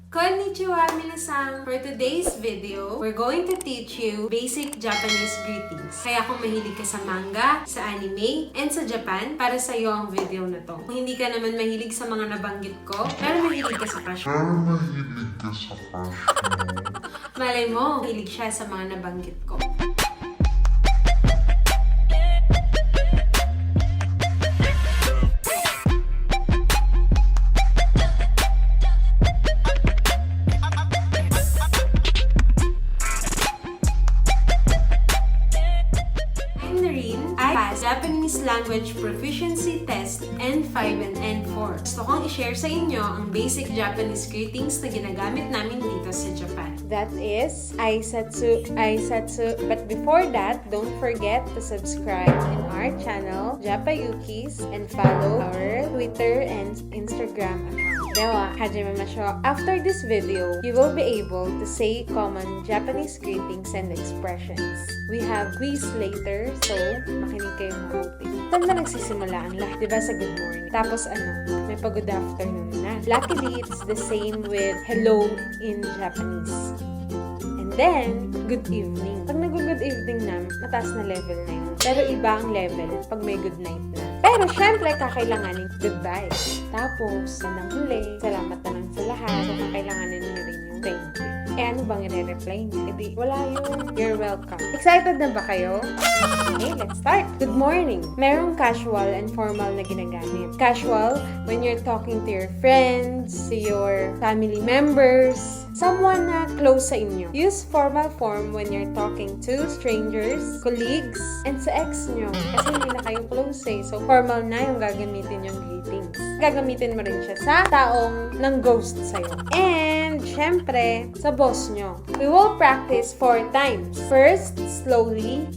Konnichiwa, minasan! For today's video, we're going to teach you basic Japanese greetings. Kaya kung mahilig ka sa manga, sa anime, and sa Japan, para sa iyo ang video na to. Kung hindi ka naman mahilig sa mga nabanggit ko, pero mahilig ka sa crush mo. Malay mo, mahilig siya sa mga nabanggit ko. Japanese Language Proficiency Test N5 and N4. Gusto kong i-share sa inyo ang basic Japanese greetings na ginagamit namin dito sa Japan. That is Aisatsu, Aisatsu. But before that, don't forget to subscribe in our channel, Japayukis, and follow our Twitter and Instagram account. Dewa, hajimemashou. After this video, you will be able to say common Japanese greetings and expressions. We have quiz later, so makinig kayo mabuti. Saan ba nagsisimula ang lahat? Diba sa good morning? Tapos may pa-good afternoon na. Luckily, it's the same with hello in Japanese. And then, good evening. Pag nag-good evening na, mataas na level na yun. Pero iba ang level pag may good night na. Pero syempre, kakailanganin goodbye. Tapos, sanang huli, salamat na lang sa lahat. So, kakailanganin nyo rin yung thank you. Eh, ano bang i-reply niya? E di, wala yun. You're welcome. Excited na ba kayo? Okay, let's start. Good morning. Merong casual and formal na ginagamit. Casual, when you're talking to your friends, to your family members, someone na close sa inyo. Use formal form when you're talking to strangers, colleagues, and sa ex nyo. Kasi hindi na kayo close eh. So, formal na yung gagamitin yung greetings. Gagamitin mo rin siya sa taong nang ghost sa'yo. And, syempre, sa boss nyo. We will practice 4 times. First, slowly.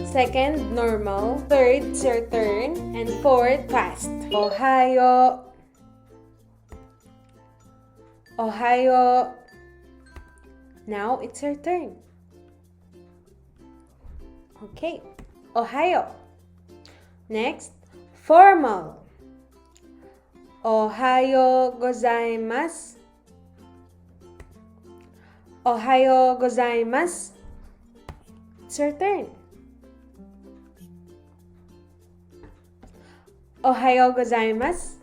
Second, normal. Third, it's your turn. And fourth, fast. Ohayou. Ohayou. Now, it's your turn. Okay. Ohayou. Next, formal. Ohayou gozaimasu. Ohayou gozaimasu. It's your turn. Ohayou gozaimasu.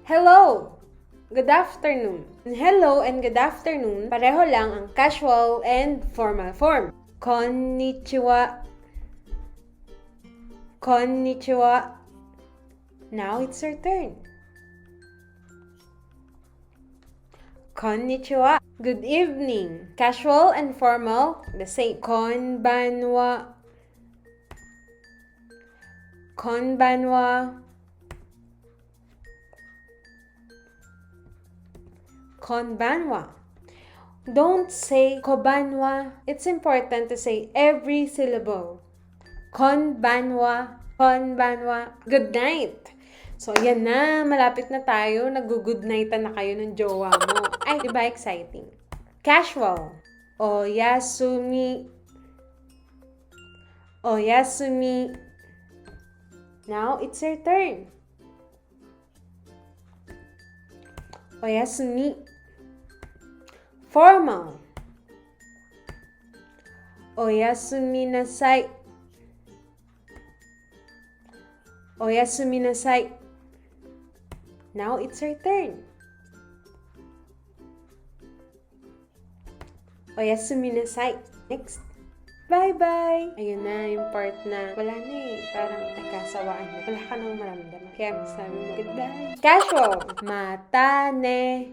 Hello. Good afternoon. Hello and good afternoon, pareho lang ang casual and formal form. Konnichiwa. Konnichiwa. Now it's your turn. Konnichiwa. Good evening. Casual and formal, the same. Konbanwa. Konbanwa. Konbanwa. Don't say kobanwa. It's important to say every syllable. Konbanwa. Konbanwa. Good night. So, ayan na. Malapit na tayo. Nag-goodnightan na kayo ng jowa mo. Ay, diba exciting? Casual. Oyasumi. Oyasumi. Now, it's your turn. Oyasumi. Formal. Oyasuminasai. Oyasuminasai. Now, it's your turn. Oyasuminasai. Next. Bye-bye! Ayun na, yung part na wala na eh. Parang nagkasawaan na. Wala ka nang maramdaman. Kaya sabi mo, goodbye. Casual. Matane.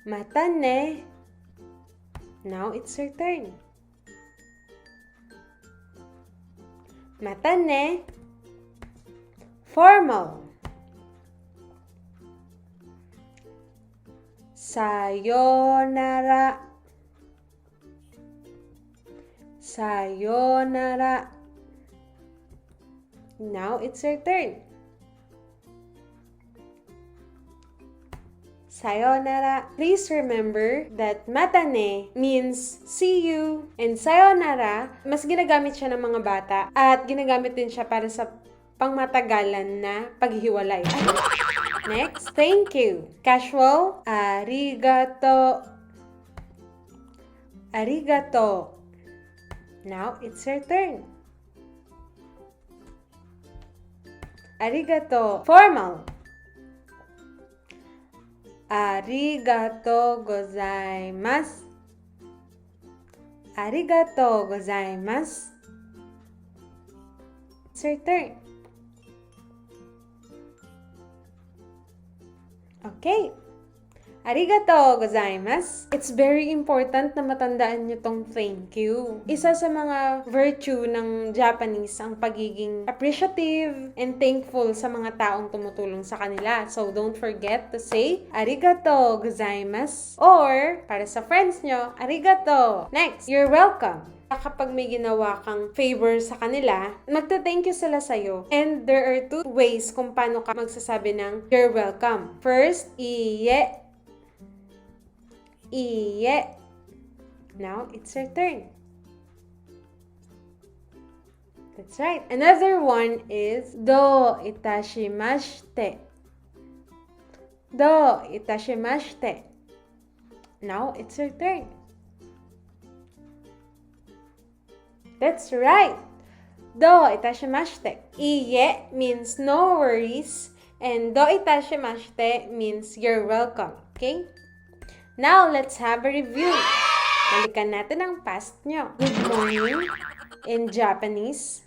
Matane. Now, it's your turn. Matane. Formal. Sayounara. Sayounara. Now it's your turn. Sayounara. Please remember that matane means see you, and sayonara, mas ginagamit siya ng mga bata at ginagamit din siya para sa pangmatagalan na paghihiwalay. Next, thank you. Casual, arigato. Arigato. Now, it's your turn. Arigato. Formal. Arigato gozaimasu. Arigato gozaimasu. It's your turn. Okay. Arigatou gozaimasu. It's very important na matandaan nyo tong thank you. Isa sa mga virtue ng Japanese ang pagiging appreciative and thankful sa mga taong tumutulong sa kanila. So, don't forget to say arigatou gozaimasu. Or, para sa friends nyo, arigatou. Next, you're welcome. Kapag may ginawa kang favor sa kanila, magta-thank you sila sa'yo. And there are two ways kung paano ka magsasabi ng you're welcome. First, iye. Iye. Now, it's your turn. That's right. Another one is do itashimashite. Do itashimashite. Now, it's your turn. That's right. Do itashimashite. Iye means no worries. And do itashimashite means you're welcome. Okay? Now, let's have a review. Balikan natin ang past nyo. Good morning in Japanese.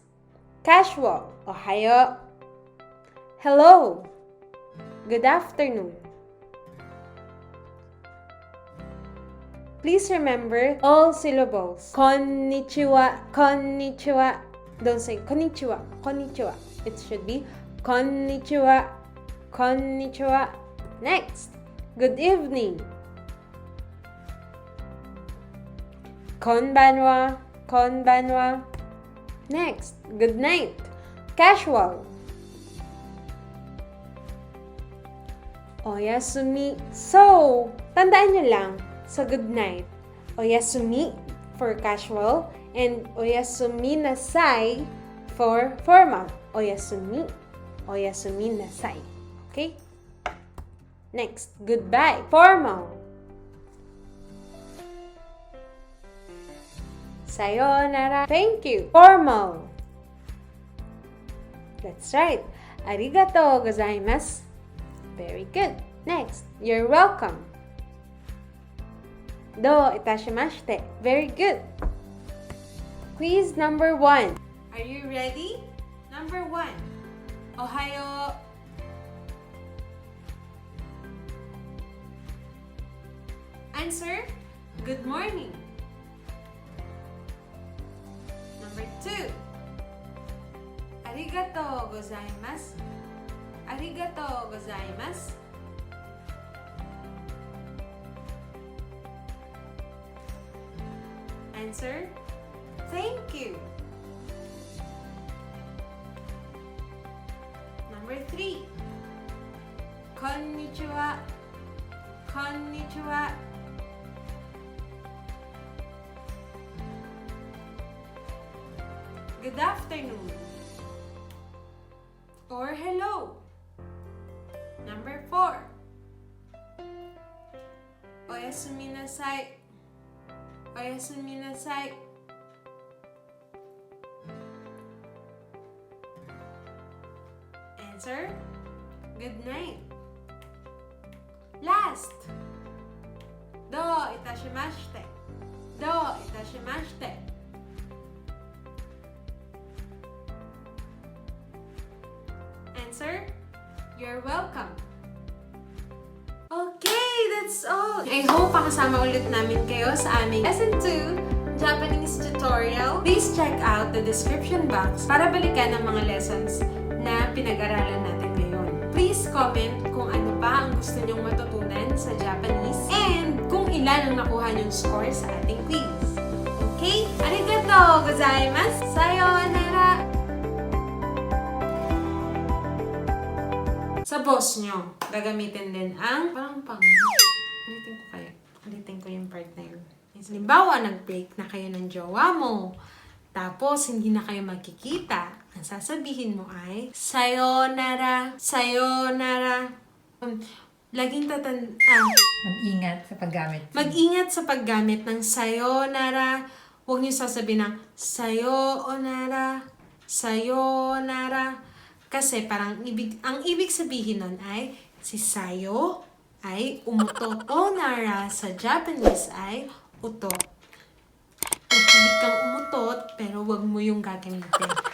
Casual, Ohayou. Hello. Good afternoon. Please remember all syllables. Konnichiwa, konnichiwa. Don't say konnichiwa, konnichiwa. It should be konnichiwa, konnichiwa. Next, good evening. Konbanwa, konbanwa. Next, good night. Casual. Oyasumi. So, tandaan nyo lang, sa good night, Oyasumi for casual and Oyasuminasai for formal. Oyasumi, Oyasuminasai. Okay? Next, goodbye. Formal. Sayounara. Thank you. Formal. That's right. Arigatou gozaimasu. Very good. Next, you're welcome. Do itashimashite. Very good. Quiz number 1. Are you ready? Number 1. Ohayou. Answer, good morning. Number 2. Arigatou gozaimasu. Arigatou gozaimasu. Answer, thank you. Number 3. Konnichiwa. Konnichiwa. Good afternoon. Or hello. Number 4. Oyasuminasai. Oyasuminasai. Answer, good night. Last. Do itashimashite. Do itashimashite. Answer, you're welcome. Okay, that's all. I hope makasama ulit namin kayo sa aming Lesson 2 Japanese tutorial. Please check out the description box para balikan ang mga lessons na pinag-aralan natin ngayon. Please comment kung ano pa ang gusto nyong matutunan sa Japanese and kung ilan ang nakuha nyong score sa ating quiz. Okay? Arigatou gozaimasu! Sayounara! Sa boss nyo, gagamitin din ang ulitin ko yung part na yun. Halimbawa, nag-break na kayo ng jowa mo, tapos hindi na kayo magkikita, ang sasabihin mo ay, Sayounara, Sayounara. Laging Mag-ingat sa paggamit. mag-ingat sa paggamit ng Sayounara. Huwag niyo sasabihin ng Sayounara, Sayounara. Kasi parang ang ibig sabihin nun ay si Sayo ay umuto. Onara sa Japanese ay uto. Mahilig kang umutot, pero wag mo yung gagamitin.